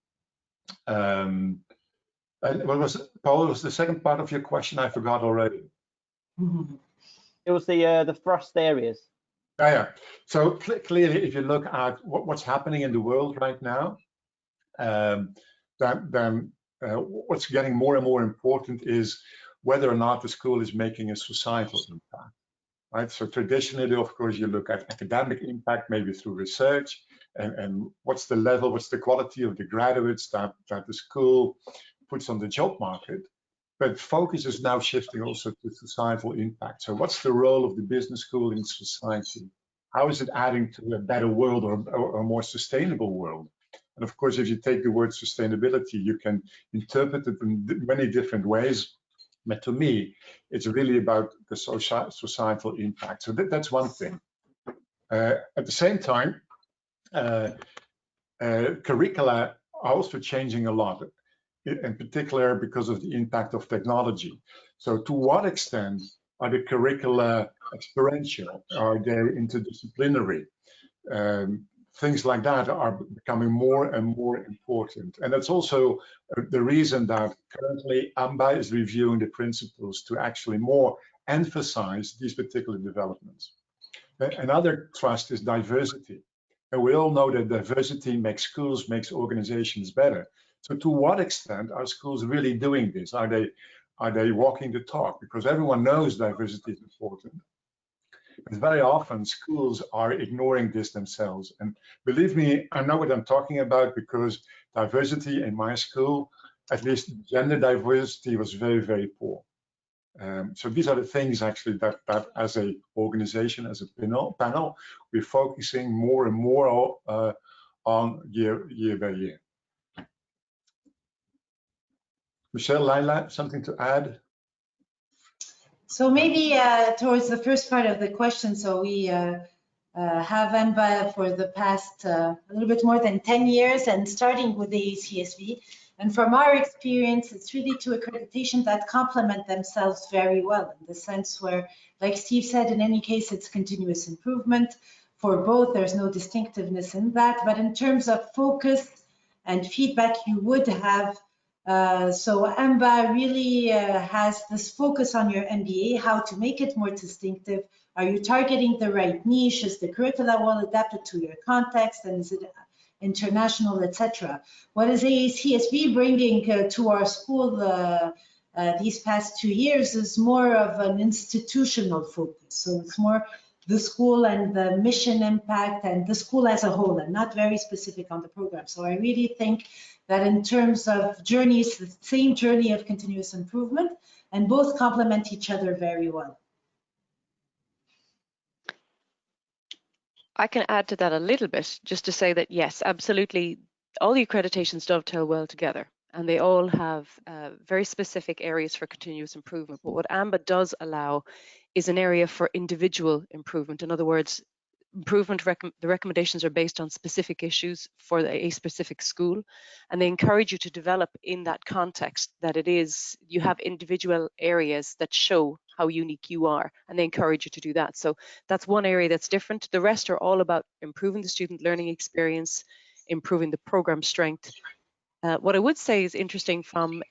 What was, Paul, was the second part of your question? I forgot already. It was the thrust areas. Yeah. So clearly, if you look at what's happening in the world right now, then what's getting more and more important is whether or not the school is making a societal impact, right? So traditionally, of course, you look at academic impact, maybe through research, and what's the level, what's the quality of the graduates that the school puts on the job market. But focus is now shifting also to societal impact. So what's the role of the business school in society? How is it adding to a better world or a more sustainable world? And of course, if you take the word sustainability, you can interpret it in many different ways. But to me, it's really about the societal impact. So that's one thing. At the same time, curricula are also changing a lot, in particular because of the impact of technology. So to what extent are the curricula experiential? Are they interdisciplinary? Things like that are becoming more and more important. And that's also the reason that currently AMBA is reviewing the principles to actually more emphasize these particular developments. Another thrust is diversity. And we all know that diversity makes schools, makes organizations better. So to what extent are schools really doing this? Are they walking the talk? Because everyone knows diversity is important. But very often schools are ignoring this themselves. And believe me, I know what I'm talking about, because diversity in my school, at least gender diversity, was very, very poor. So these are the things actually that as an organization, as a panel, we're focusing more and more on year by year. Michele, Leila, something to add? So maybe towards the first part of the question, so we have AMBA for the past a little bit more than 10 years, and starting with the ACSB. And from our experience, it's really two accreditations that complement themselves very well, in the sense where, like Steve said, in any case, it's continuous improvement. For both, there's no distinctiveness in that. But in terms of focus and feedback, you would have so AMBA really has this focus on your MBA, how to make it more distinctive. Are you targeting the right niche? Is the curricula well adapted to your context? And is it international, etc.? What is AACSB bringing to our school these past 2 years is more of an institutional focus. So it's more the school and the mission impact and the school as a whole, and not very specific on the program. So I really think that in terms of journeys, the same journey of continuous improvement, and both complement each other very well. I can add to that a little bit, just to say that yes, absolutely, all the accreditations dovetail well together, and they all have very specific areas for continuous improvement. But what AMBA does allow is an area for individual improvement. In other words, the recommendations are based on specific issues for a specific school, and they encourage you to develop in that context, that it is, you have individual areas that show how unique you are, and they encourage you to do that. So that's one area that's different. The rest are all about improving the student learning experience, improving the program strength, What I would say is interesting from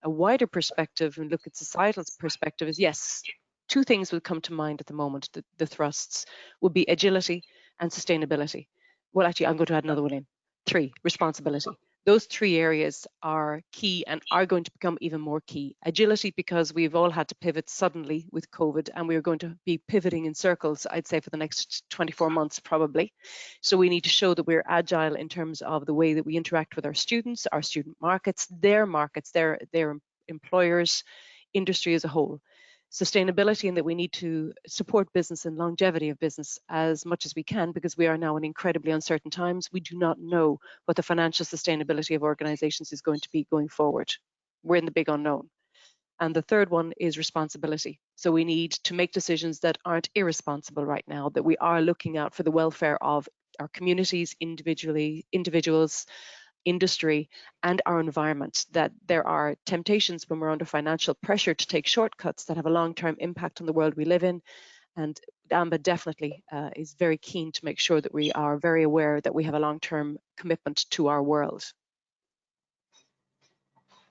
a wider perspective and look at societal perspective is, yes, two things will come to mind at the moment. The thrusts would be agility and sustainability. Well, actually, I'm going to add another one in. 3, responsibility. Those 3 areas are key and are going to become even more key. Agility, because we've all had to pivot suddenly with COVID, and we're going to be pivoting in circles, I'd say, for the next 24 months probably. So we need to show that we're agile in terms of the way that we interact with our students, our student markets, their employers, industry as a whole. Sustainability, in that we need to support business and longevity of business as much as we can, because we are now in incredibly uncertain times. We do not know what the financial sustainability of organizations is going to be going forward. We're in the big unknown. And the third one is responsibility. So we need to make decisions that aren't irresponsible right now, that we are looking out for the welfare of our communities, individuals, industry, and our environment, that there are temptations when we're under financial pressure to take shortcuts that have a long-term impact on the world we live in. And AMBA definitely is very keen to make sure that we are very aware that we have a long-term commitment to our world.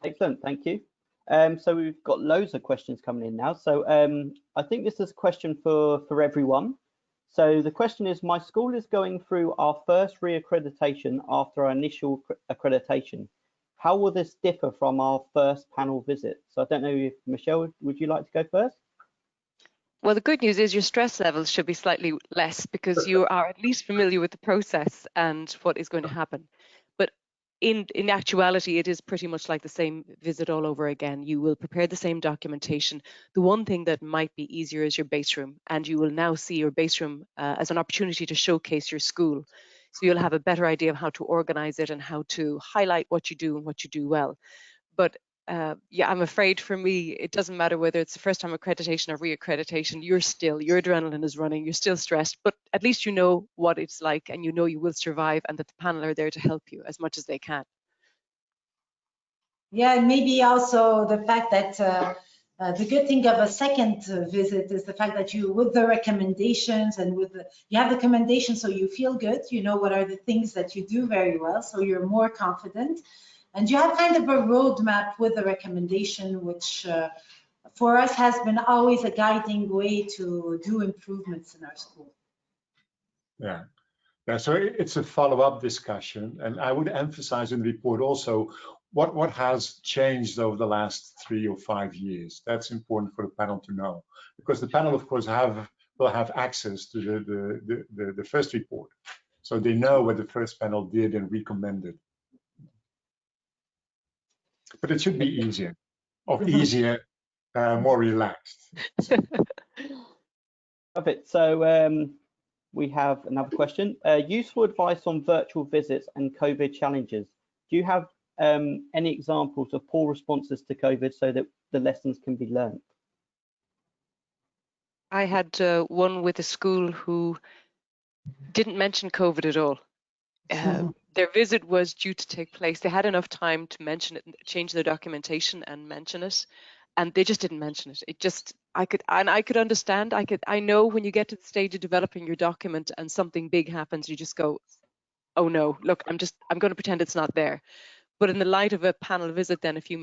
Excellent, thank you. So we've got loads of questions coming in now. So I think this is a question for everyone. So the question is, my school is going through our first re-accreditation after our initial accreditation. How will this differ from our first panel visit? So I don't know if Michele, would you like to go first? Well, the good news is your stress levels should be slightly less, because you are at least familiar with the process and what is going to happen. But in actuality, it is pretty much like the same visit all over again. You will prepare the same documentation. The one thing that might be easier is your base room, and you will now see your base room as an opportunity to showcase your school. So you'll have a better idea of how to organize it and how to highlight what you do and what you do well. But yeah, I'm afraid for me, it doesn't matter whether it's the first time accreditation or re-accreditation, your adrenaline is running, you're still stressed, but at least you know what it's like, and you know you will survive, and that the panel are there to help you as much as they can. Yeah, and maybe also the fact that the good thing of a second visit is the fact that you, with the recommendations and you have the recommendations, so you feel good, you know what are the things that you do very well, so you're more confident. And you have kind of a roadmap with the recommendation, which for us has been always a guiding way to do improvements in our school. Yeah, so it's a follow-up discussion, and I would emphasize in the report also what has changed over the last 3 or 5 years. That's important for the panel to know, because the panel, of course, will have access to the first report, so they know what the first panel did and recommended. But it should be easier, more relaxed. Perfect. So we have another question. Useful advice on virtual visits and COVID challenges. Do you have any examples of poor responses to COVID so that the lessons can be learned? I had one with a school who didn't mention COVID at all. Their visit was due to take place. They had enough time to mention it, change their documentation and mention it, and they just didn't mention it. It just, I could understand. I know when you get to the stage of developing your document and something big happens, you just go, oh no, look, I'm going to pretend it's not there. But in the light of a panel visit, then a few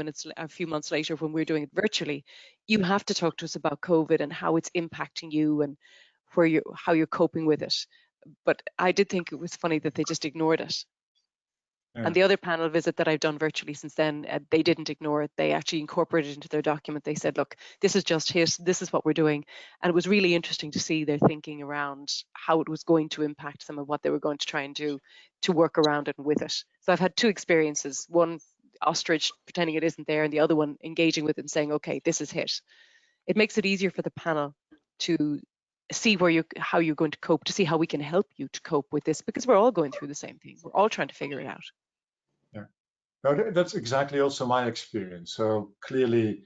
months later, when we're doing it virtually, you have to talk to us about COVID and how it's impacting you and how you're coping with it. But I did think it was funny that they just ignored it. Yeah. And the other panel visit that I've done virtually since then, they didn't ignore it. They actually incorporated it into their document. They said, look, this is just hit. This is what we're doing. And it was really interesting to see their thinking around how it was going to impact them and what they were going to try and do to work around it and with it. So I've had 2 experiences, one ostrich pretending it isn't there, and the other one engaging with it and saying, okay, this is hit. It makes it easier for the panel to see how you're going to cope, to see how we can help you to cope with this, because we're all going through the same thing. We're all trying to figure it out. Yeah, no, that's exactly also my experience. So clearly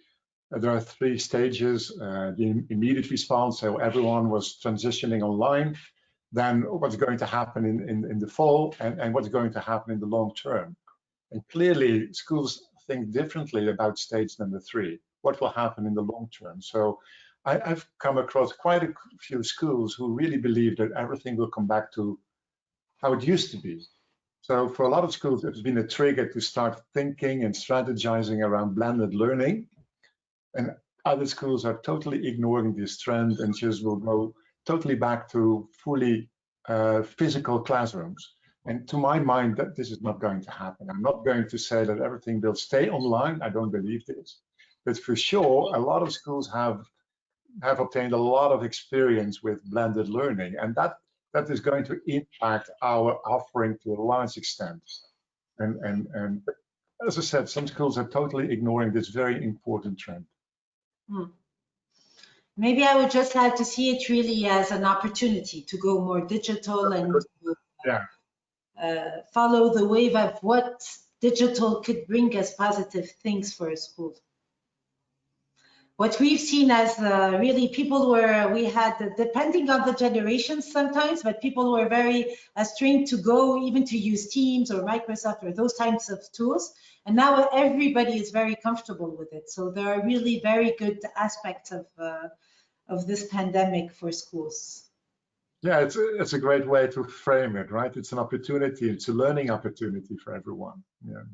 there are 3 stages: the immediate response, so everyone was transitioning online, then what's going to happen in the fall, and what's going to happen in the long term. And clearly schools think differently about stage number 3, what will happen in the long term. So I've come across quite a few schools who really believe that everything will come back to how it used to be. So for a lot of schools, it's been a trigger to start thinking and strategizing around blended learning. And other schools are totally ignoring this trend and just will go totally back to fully physical classrooms. And to my mind, that this is not going to happen. I'm not going to say that everything will stay online. I don't believe this. But for sure, a lot of schools have obtained a lot of experience with blended learning, and that is going to impact our offering to a large extent. And as I said, some schools are totally ignoring this very important trend. Maybe I would just like to see it really as an opportunity to go more digital and follow the wave of what digital could bring as positive things for a school. What we've seen as really people we had, depending on the generations sometimes, but people were very trained to go even to use Teams or Microsoft or those types of tools. And now everybody is very comfortable with it. So there are really very good aspects of this pandemic for schools. Yeah, it's a great way to frame it, right? It's an opportunity. It's a learning opportunity for everyone. Yeah,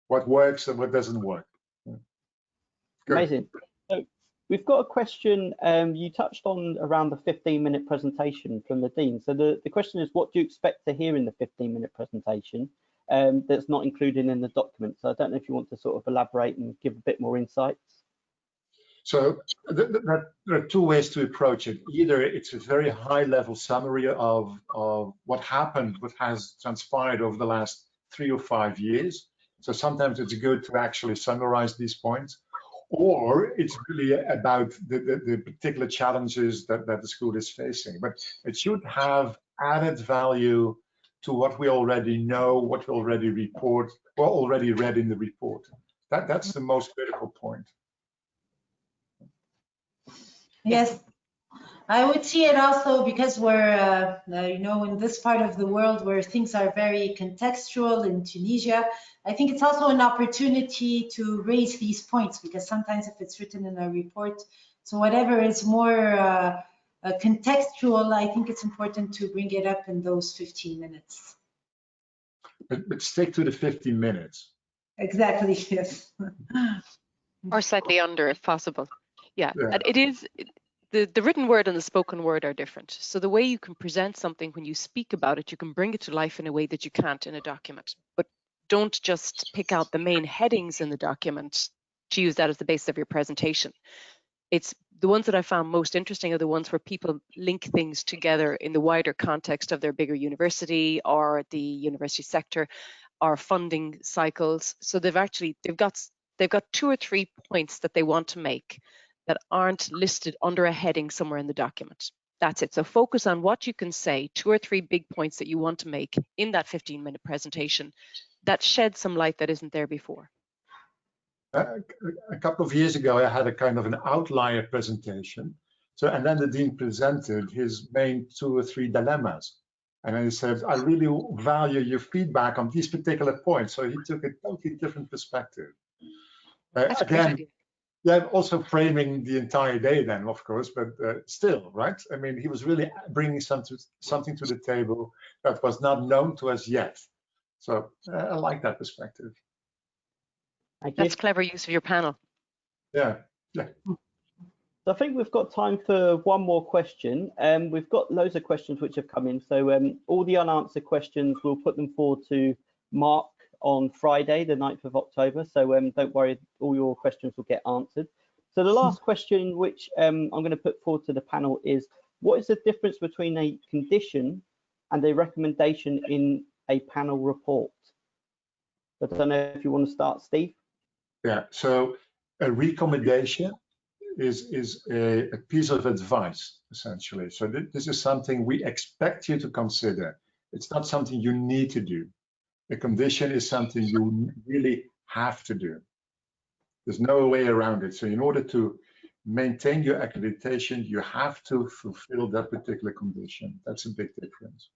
what works and what doesn't work. Yeah. Amazing. So we've got a question you touched on around the 15-minute presentation from the Dean. So the question is, what do you expect to hear in the 15-minute presentation that's not included in the document? So I don't know if you want to sort of elaborate and give a bit more insights. So there are two ways to approach it. Either it's a very high-level summary of what happened, what has transpired over the last 3 or 5 years. So sometimes it's good to actually summarize these points. Or it's really about the particular challenges that the school is facing. But it should have added value to what we already know, what we already report, or already read in the report. That's the most critical point. Yes, I would see it also because we're, you know, in this part of the world where things are very contextual in Tunisia. I think it's also an opportunity to raise these points, because sometimes if it's written in a report, so whatever is more contextual, I think it's important to bring it up in those 15 minutes. But stick to the 15 minutes. Exactly, yes. Or slightly under if possible. Yeah. And it is, the written word and the spoken word are different. So the way you can present something when you speak about it, you can bring it to life in a way that you can't in a document. But don't just pick out the main headings in the document to use that as the basis of your presentation. It's the ones that I found most interesting are the ones where people link things together in the wider context of their bigger university or the university sector or funding cycles. So they've got 2 or 3 points that they want to make that aren't listed under a heading somewhere in the document. That's it. So focus on what you can say, 2 or 3 big points that you want to make in that 15-minute presentation that shed some light that isn't there before. A couple of years ago, I had a kind of an outlier presentation. So, and then the Dean presented his main 2 or 3 dilemmas. And then he said, I really value your feedback on these particular points. So he took a totally different perspective. Again, yeah, also framing the entire day then, of course, but still, right? I mean, he was really bringing something to the table that was not known to us yet. So I like that perspective. That's clever use of your panel. Yeah, yeah. So I think we've got time for one more question. We've got loads of questions which have come in. So all the unanswered questions, we'll put them forward to Mark on Friday, the 9th of October. So don't worry, all your questions will get answered. So the last question, which I'm going to put forward to the panel is, what is the difference between a condition and a recommendation in a panel report? I don't know if you want to start, Steve. Yeah, so a recommendation is a piece of advice, essentially. So this is something we expect you to consider. It's not something you need to do. A condition is something you really have to do. There's no way around it. So in order to maintain your accreditation, you have to fulfill that particular condition. That's a big difference.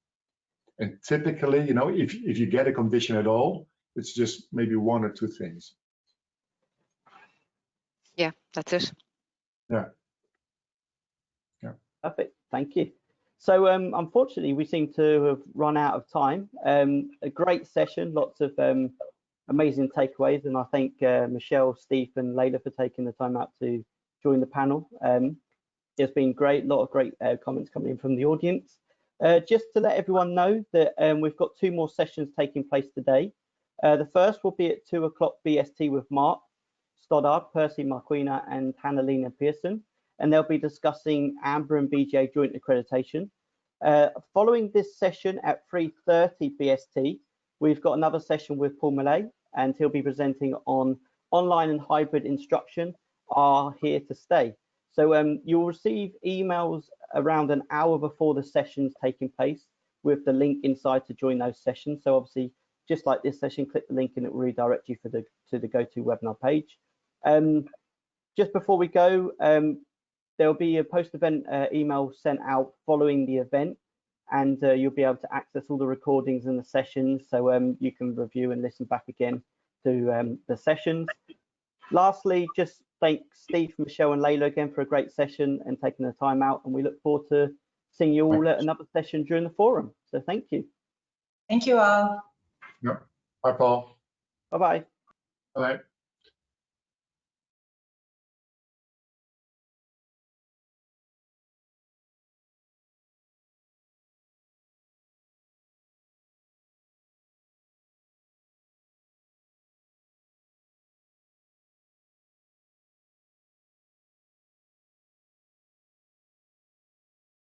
And typically, you know, if you get a condition at all, it's just maybe 1 or 2 things. Yeah, that's it. Yeah. Yeah. Perfect. Thank you. So unfortunately, we seem to have run out of time. A great session, lots of amazing takeaways, and I thank Michele, Steef and Leila for taking the time out to join the panel. It's been great, a lot of great comments coming in from the audience. Just to let everyone know that we've got 2 more sessions taking place today. The first will be at 2 o'clock BST with Mark Stoddard, Percy Marquina and Hannah-Lena Pearson, and they'll be discussing AMBA and BJA joint accreditation. Following this session at 3:30 BST, we've got another session with Paul Michele, and he'll be presenting on online and hybrid instruction are here to stay. So you'll receive emails around an hour before the session's taking place with the link inside to join those sessions. So obviously, just like this session, click the link and it will redirect you to the GoToWebinar page. Just before we go, there'll be a post-event email sent out following the event, and you'll be able to access all the recordings and the sessions, so you can review and listen back again to the sessions. Lastly, just thank Steef, Michele and Leila again for a great session and taking the time out, and we look forward to seeing you all at another session during the forum. So thank you. Thank you all. Yeah. Bye, Paul. Bye-bye. Bye.